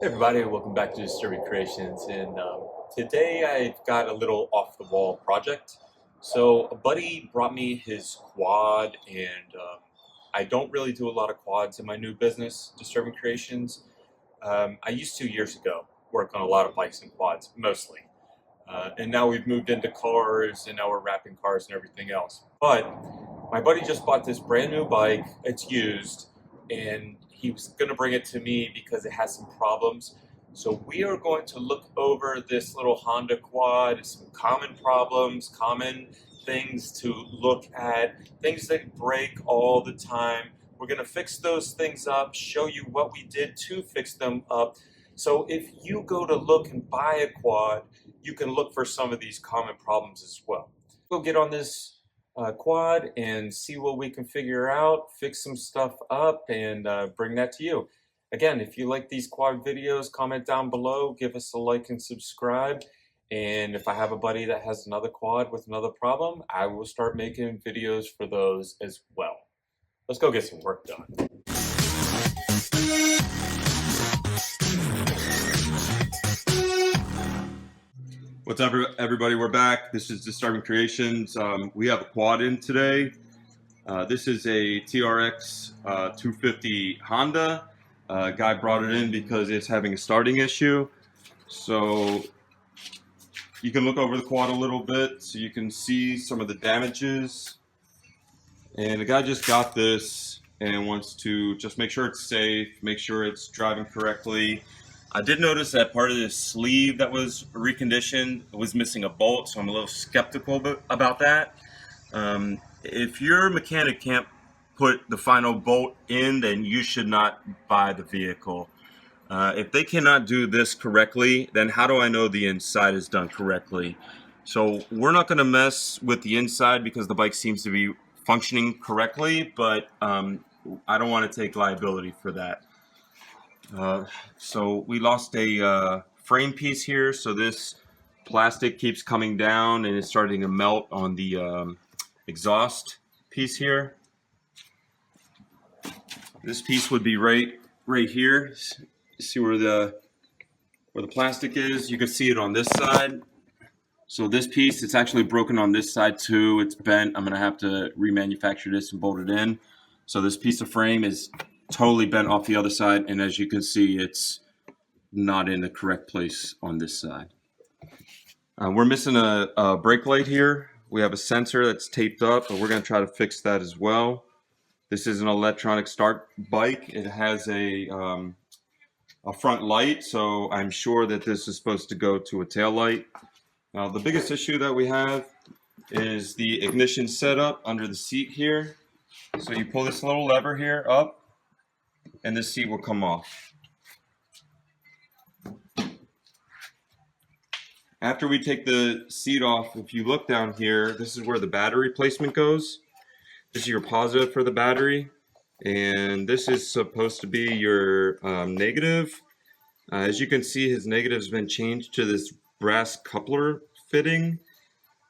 Hey everybody, welcome back to Disturbing Creations. And today I've got a little off-the-wall project. So a buddy brought me his quad, and I don't really do a lot of quads in my new business, Disturbing Creations. I used to years ago work on a lot of bikes and quads, mostly. And now we've moved into cars, and now we're wrapping cars and everything else. But my buddy just bought this brand new bike. It's used, and he was going to bring it to me because it has some problems. So we are going to look over this little Honda Quad, some common problems, common things to look at, things that break all the time. We're going to fix those things up, show you what we did to fix them up. So if you go to look and buy a quad, you can look for some of these common problems as well. We'll get on this quad and see what we can figure out, fix some stuff up, and bring that to you. Again, if you like these quad videos, comment down below, give us a like and subscribe. And if I have a buddy that has another quad with another problem, I will start making videos for those as well. Let's go get some work done. What's up, everybody? We're back. This is Disturbing Creations. We have a quad in today. This is a TRX 250 Honda. Guy brought it in because it's having a starting issue. So you can look over the quad a little bit so you can see some of the damages. And the guy just got this and wants to just make sure it's safe, make sure it's driving correctly. I did notice that part of this sleeve that was reconditioned was missing a bolt, so I'm a little skeptical about that. If your mechanic can't put the final bolt in, then you should not buy the vehicle. If they cannot do this correctly, then how do I know the inside is done correctly? So we're not going to mess with the inside because the bike seems to be functioning correctly, but I don't want to take liability for that. So we lost a frame piece here, so this plastic keeps coming down and it's starting to melt on the exhaust piece here. This piece would be right here. See where the plastic is? You can see it on this side. So this piece, it's actually broken on this side too. It's bent. I'm gonna have to remanufacture this and bolt it in. So this piece of frame is totally bent off the other side, and as you can see, it's not in the correct place on this side. We're missing a brake light here. We have a sensor that's taped up, but we're going to try to fix that as well. This is an electronic start bike. It has a front light, so I'm sure that this is supposed to go to a tail light. Now, the biggest issue that we have is the ignition setup under the seat here. So you pull this little lever here up, and this seat will come off. After we take the seat off, if you look down here, this is where the battery placement goes. This is your positive for the battery, and this is supposed to be your negative. As you can see, his negative has been changed to this brass coupler fitting.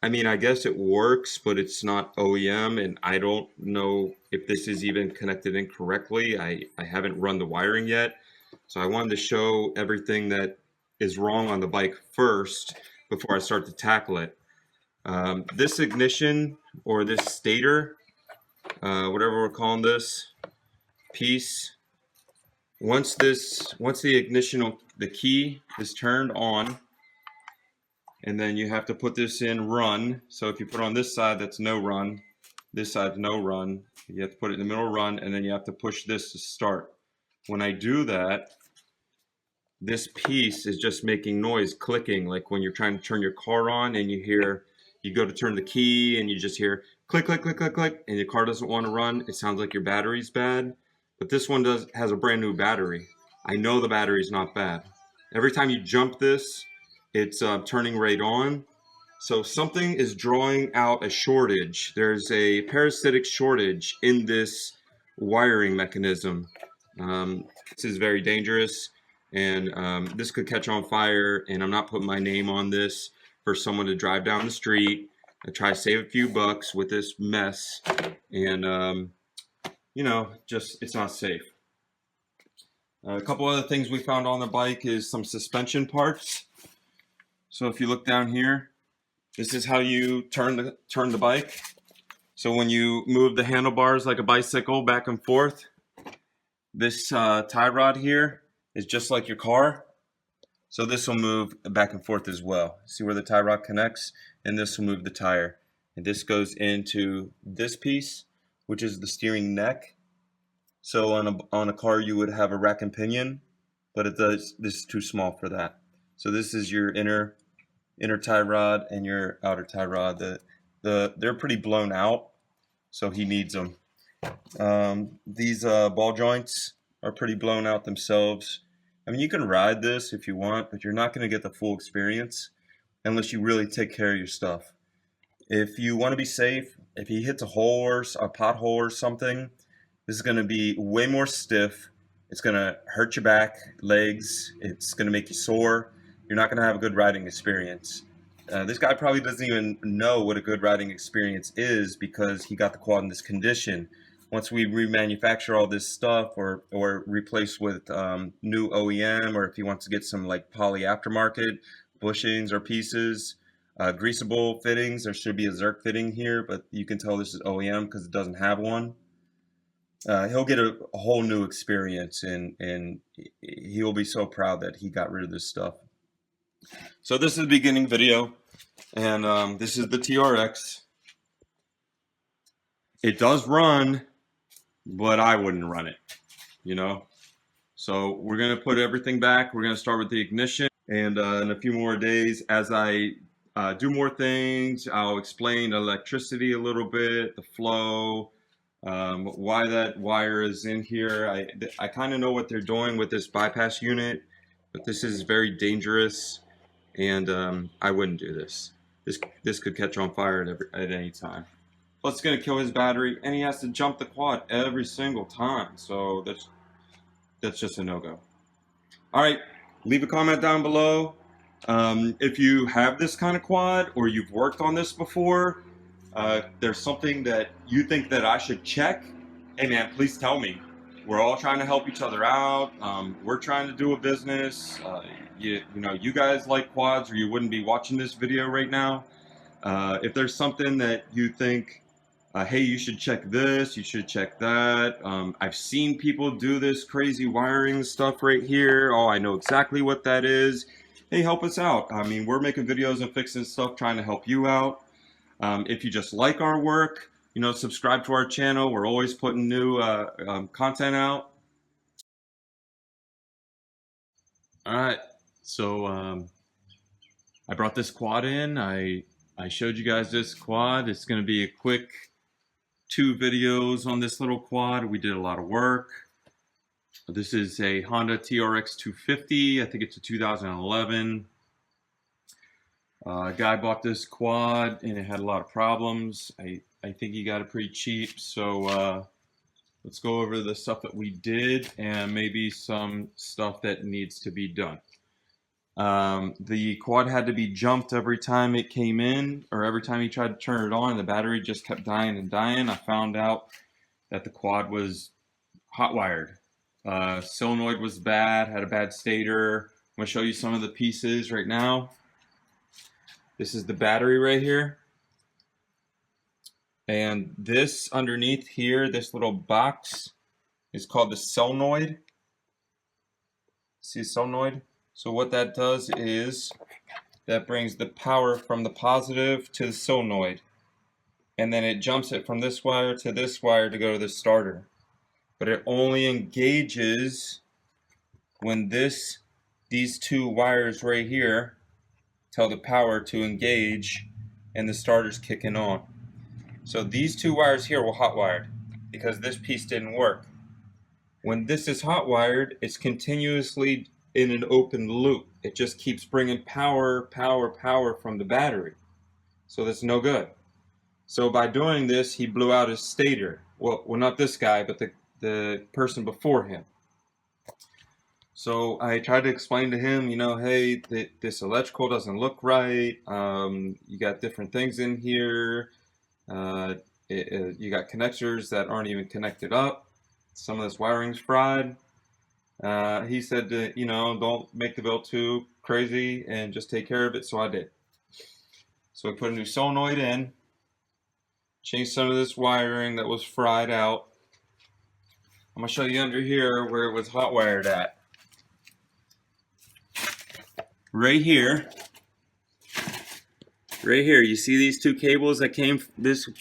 I mean, I guess it works, but it's not OEM, and I don't know if this is even connected in correctly. I haven't run the wiring yet, so I wanted to show everything that is wrong on the bike first before I start to tackle it. This ignition, or this stator, whatever we're calling this piece, once the ignition, the key is turned on, and then you have to put this in run. So if you put it on this side, that's no run. This side's no run. You have to put it in the middle run, and then you have to push this to start. When I do that, this piece is just making noise, clicking, like when you're trying to turn your car on and you go to turn the key and you just hear click, click, click, click, click, and your car doesn't want to run. It sounds like your battery's bad, but this one has a brand new battery. I know the battery's not bad. Every time you jump this, it's turning right on. So something is drawing out a shortage. There's a parasitic shortage in this wiring mechanism. This is very dangerous, and this could catch on fire, and I'm not putting my name on this for someone to drive down the street and try to save a few bucks with this mess, and you know, just it's not safe. A couple other things we found on the bike is some suspension parts. So if you look down here, this is how you turn the bike. So when you move the handlebars like a bicycle back and forth, this tie rod here is just like your car. So this will move back and forth as well. See where the tie rod connects? And this will move the tire. And this goes into this piece, which is the steering neck. So on a car you would have a rack and pinion, but this is too small for that. So this is your inner tie rod and your outer tie rod. They're pretty blown out, so he needs them. These ball joints are pretty blown out themselves. I mean, you can ride this if you want, but you're not going to get the full experience unless you really take care of your stuff. If you want to be safe, if he hits a hole or a pothole or something, this is going to be way more stiff. It's going to hurt your back, legs. It's going to make you sore. You're not going to have a good riding experience. This guy probably doesn't even know what a good riding experience is because he got the quad in this condition. Once we remanufacture all this stuff or replace with new OEM, or if he wants to get some like poly aftermarket bushings or pieces, greasable fittings, there should be a Zerk fitting here, but you can tell this is OEM because it doesn't have one. He'll get a whole new experience, and he will be so proud that he got rid of this stuff. So this is the beginning video, and this is the TRX. It does run, but I wouldn't run it, you know. So we're gonna put everything back. We're gonna start with the ignition, and in a few more days, as I do more things, I'll explain electricity a little bit, the flow, why that wire is in here. I kind of know what they're doing with this bypass unit, but this is very dangerous, and I wouldn't do this. This could catch on fire at any time. Plus, it's gonna kill his battery, and he has to jump the quad every single time. So that's just a no-go. All right, leave a comment down below. If you have this kind of quad or you've worked on this before, there's something that you think that I should check, hey man, please tell me. We're all trying to help each other out. We're trying to do a business. You know, you guys like quads or you wouldn't be watching this video right now. If there's something that you think, hey, you should check this, you should check that. I've seen people do this crazy wiring stuff right here. Oh, I know exactly what that is. Hey, help us out. I mean, we're making videos and fixing stuff, trying to help you out. If you just like our work, you know, subscribe to our channel. We're always putting new content out. All right, so I brought this quad in. I showed you guys this quad. It's going to be a quick 2 videos on this little quad. We did a lot of work. This is a Honda TRX 250. I think it's a 2011. A guy bought this quad and it had a lot of problems. I think he got it pretty cheap. So let's go over the stuff that we did and maybe some stuff that needs to be done. The quad had to be jumped every time it came in, or every time he tried to turn it on. The battery just kept dying and dying. I found out that the quad was hot wired. Solenoid was bad, had a bad stator. I'm going to show you some of the pieces right now. This is the battery right here. And this underneath here, this little box is called the solenoid. See solenoid? So what that does is that brings the power from the positive to the solenoid. And then it jumps it from this wire to this wire to go to the starter. But it only engages when these 2 wires right here tell the power to engage and the starter's kicking on. So these 2 wires here were hot wired because this piece didn't work. When this is hot wired, it's continuously in an open loop. It just keeps bringing power from the battery. So that's no good. So by doing this, he blew out his stator. Well, not this guy, but the person before him. So I tried to explain to him, you know, hey, this electrical doesn't look right. You got different things in here. You got connectors that aren't even connected up. Some of this wiring's fried. He said to, you know, don't make the build too crazy and just take care of it. So I did. So I put a new solenoid in, changed some of this wiring that was fried out. I'm gonna show you under here where it was hot wired at. Right here, you see these two cables that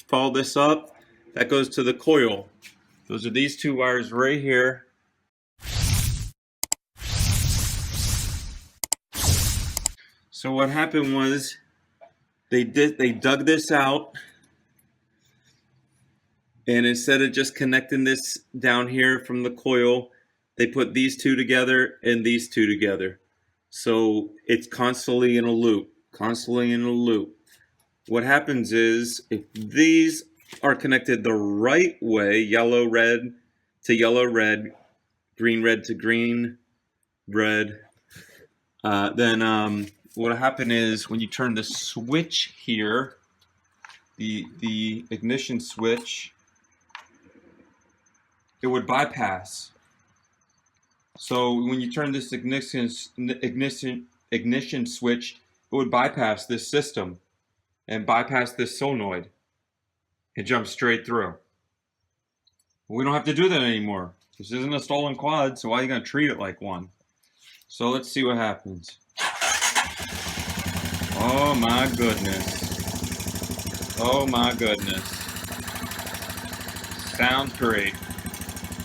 followed this up? That goes to the coil. Those are these two wires right here. So what happened was they dug this out, and instead of just connecting this down here from the coil, they put these two together and these two together. So it's constantly in a loop, What happens is if these are connected the right way, yellow, red to yellow, red, green, red to green, red, then what will happen is when you turn the switch here, the ignition switch, it would bypass. So when you turn this ignition switch, it would bypass this system and bypass this solenoid and jump straight through. We don't have to do that anymore. This isn't a stolen quad, so why are you going to treat it like one? So let's see what happens. Oh my goodness. Oh my goodness. Sounds great.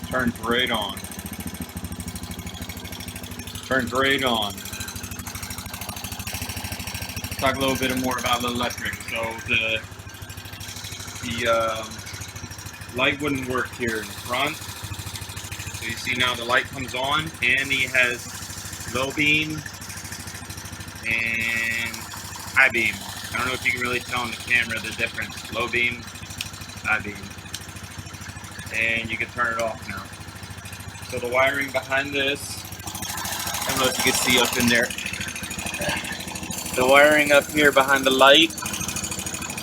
Turns right on. Turns right on. Talk a little bit more about the electric. So the light wouldn't work here in the front. So you see now the light comes on, and he has low beam and high beam. I don't know if you can really tell on the camera the difference. Low beam, high beam. And you can turn it off now. So the wiring behind this, I don't know if you can see up in there. The wiring up here behind the light,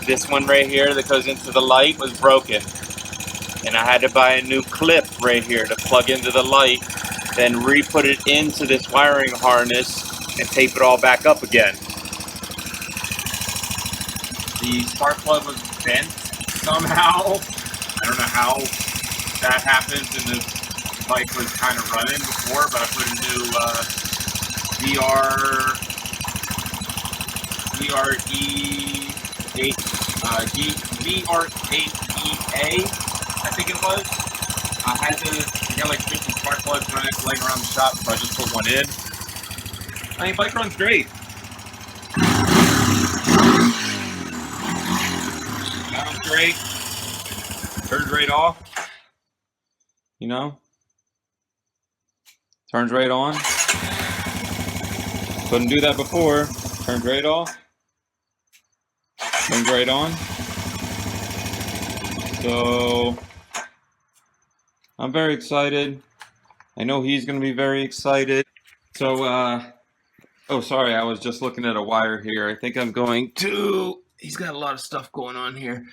this one right here that goes into the light was broken. And I had to buy a new clip right here to plug into the light, then re-put it into this wiring harness and tape it all back up again. The spark plug was bent somehow. I don't know how that happens, and the bike was kind of running before, but I put a new VR8EA, I think it was. I got like 50 spark plugs laying around the shop, so I just put one in. I mean, bike runs great. Sounds great. Turns right off. You know? Turns right on. Couldn't do that before. Turns right off. Turns right on. So I'm very excited. I know he's going to be very excited. So, oh, sorry, I was just looking at a wire here. I think I'm going to, he's got a lot of stuff going on here.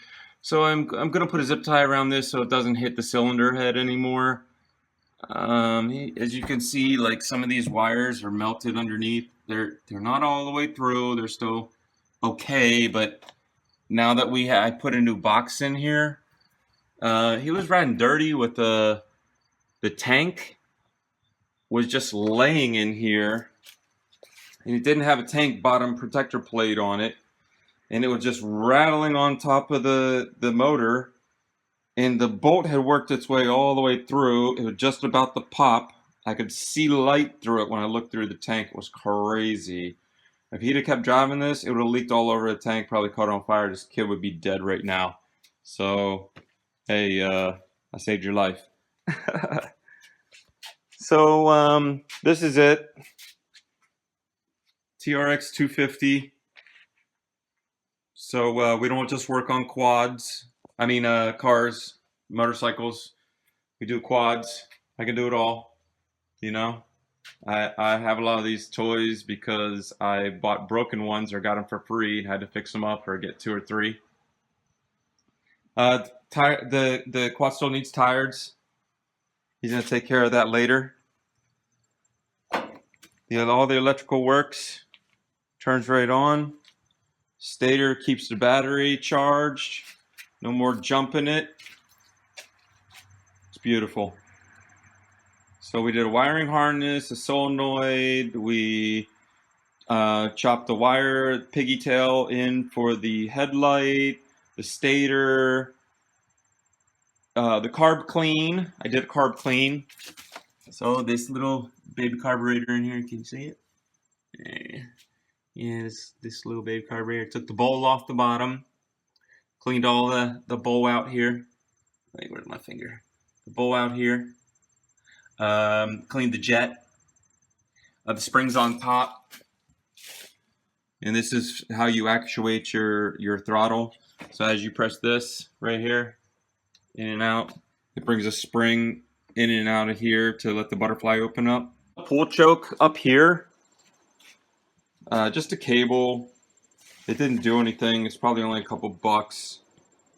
So I'm going to put a zip tie around this so it doesn't hit the cylinder head anymore. As you can see, like some of these wires are melted underneath. They're not all the way through. They're still okay, but now that I put a new box in here, he was riding dirty with the tank was just laying in here, and it didn't have a tank bottom protector plate on it, and it was just rattling on top of the motor, and the bolt had worked its way all the way through. It was just about to pop. I could see light through it when I looked through the tank. It was crazy. If he'd have kept driving this, it would have leaked all over the tank, probably caught on fire. This kid would be dead right now. So, hey, I saved your life. So, this is it. TRX 250. So, we don't just work on quads. Cars, motorcycles. We do quads. I can do it all, you know. I have a lot of these toys because I bought broken ones or got them for free and had to fix them up or get 2 or 3. The quad still needs tires. He's gonna take care of that later. All the electrical works. Turns right on. Stator keeps the battery charged. No more jumping it. It's beautiful. So we did a wiring harness, a solenoid. We chopped the wire piggy tail in for the headlight, the stator, the carb clean. I did a carb clean. So this little baby carburetor in here, can you see it? Yeah, this little baby carburetor. Took the bowl off the bottom, cleaned all the bowl out here. Wait, where's my finger? The bowl out here. Cleaned the jet. The springs on top. And this is how you actuate your throttle. So as you press this right here, in and out, it brings a spring in and out of here to let the butterfly open up. Pull choke up here. Just a cable. It didn't do anything. It's probably only a couple bucks.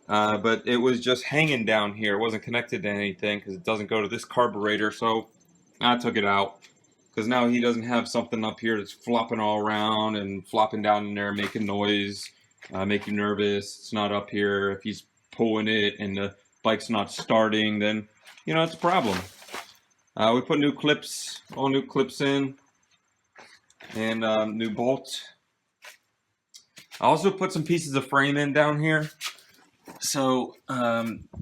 But it was just hanging down here. It wasn't connected to anything because it doesn't go to this carburetor. So I took it out because now he doesn't have something up here that's flopping all around and flopping down in there, making noise, make you nervous. It's not up here. If he's pulling it and the bike's not starting, then you know it's a problem. We put new clips, all new clips in, and new bolt. I also put some pieces of frame in down here. So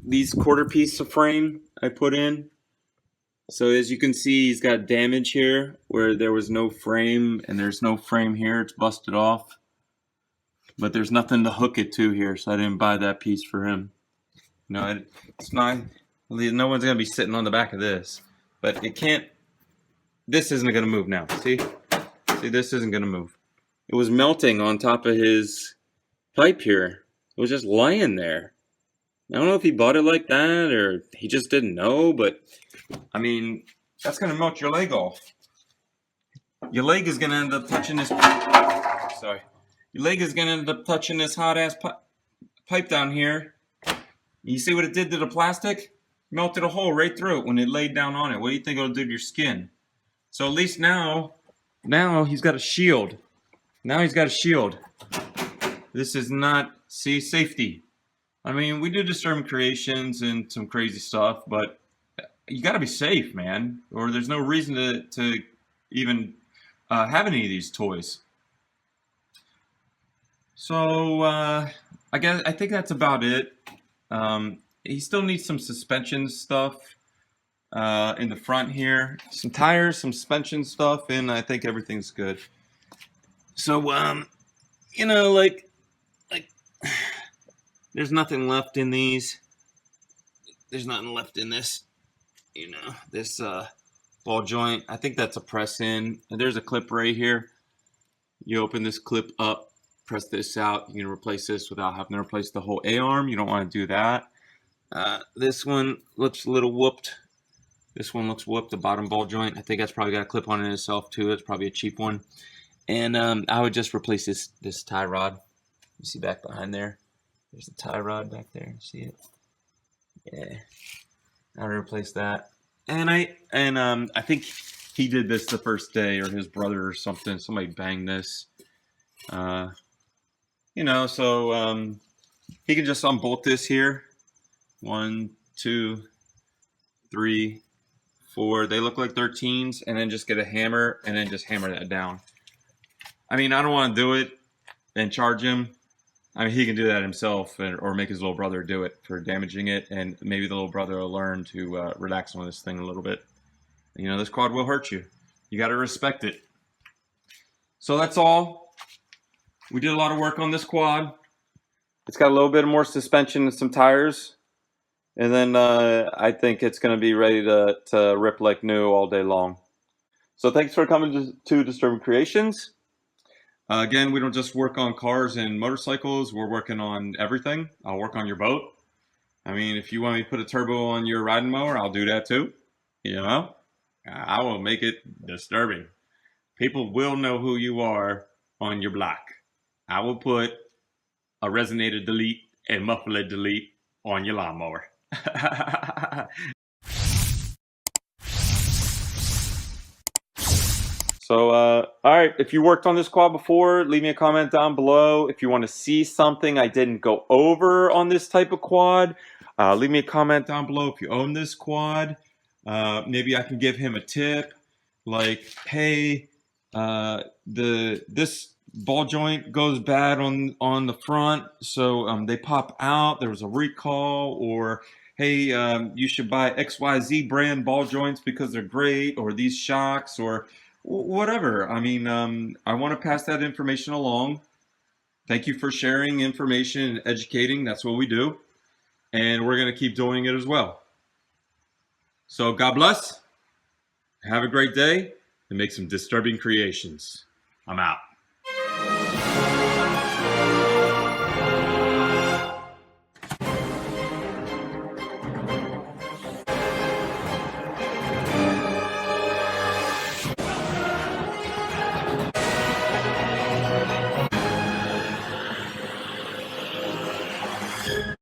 these quarter piece of frame I put in. So as you can see, he's got damage here where there was no frame, and there's no frame here. It's busted off. But there's nothing to hook it to here, so I didn't buy that piece for him. No, it's not. No one's gonna be sitting on the back of this. But it can't. This isn't gonna move now. See, this isn't gonna move. It was melting on top of his pipe here. It was just lying there. I don't know if he bought it like that or he just didn't know, but I mean, that's gonna melt your leg off. Your leg is gonna end up touching this. Sorry, your leg is gonna end up touching this hot ass pipe down here. You see what it did to the plastic? Melted a hole right through it when it laid down on it. What do you think it'll do to your skin? So at least now he's got a shield. Now he's got a shield. This is not, see, safety. I mean, we do Disturbing Creations and some crazy stuff, but you got to be safe, man, or there's no reason to even have any of these toys. So I think that's about it. He still needs some suspension stuff in the front here, some tires, some suspension stuff, and I think everything's good. So you know, like there's nothing left in these. There's nothing left in this, you know, this ball joint. I think that's a press in. And there's a clip right here. You open this clip up, press this out. You can replace this without having to replace the whole A-arm. You don't want to do that. This one looks a little whooped. This one looks whooped, the bottom ball joint. I think that's probably got a clip on it itself too. It's probably a cheap one. And I would just replace this tie rod. You see back behind there? There's the tie rod back there. See it? Yeah. I would replace that. And I think he did this the first day, or his brother or something. Somebody banged this. You know, so he can just unbolt this here. 1, 2, 3, 4. They look like 13s, and then just get a hammer and then just hammer that down. I mean, I don't want to do it and charge him. I mean, he can do that himself, or make his little brother do it for damaging it, and maybe the little brother will learn to relax on this thing a little bit. You know, this quad will hurt you. You got to respect it. So that's all. We did a lot of work on this quad. It's got a little bit more suspension and some tires. And then I think it's going to be ready to rip like new all day long. So thanks for coming to Disturbing Creations. Again, we don't just work on cars and motorcycles. We're working on everything. I'll work on your boat. I mean, if you want me to put a turbo on your riding mower, I'll do that too. You know, I will make it disturbing. People will know who you are on your block. I will put a resonator delete and muffler delete on your lawnmower. So, all right, if you worked on this quad before, leave me a comment down below. If you want to see something I didn't go over on this type of quad, leave me a comment down below. If you own this quad, maybe I can give him a tip, like, hey, this ball joint goes bad on the front, so they pop out. There was a recall, or hey, you should buy XYZ brand ball joints because they're great, or these shocks, or whatever. I mean, I want to pass that information along. Thank you for sharing information and educating. That's what we do. And we're going to keep doing it as well. So God bless. Have a great day and make some disturbing creations. I'm out.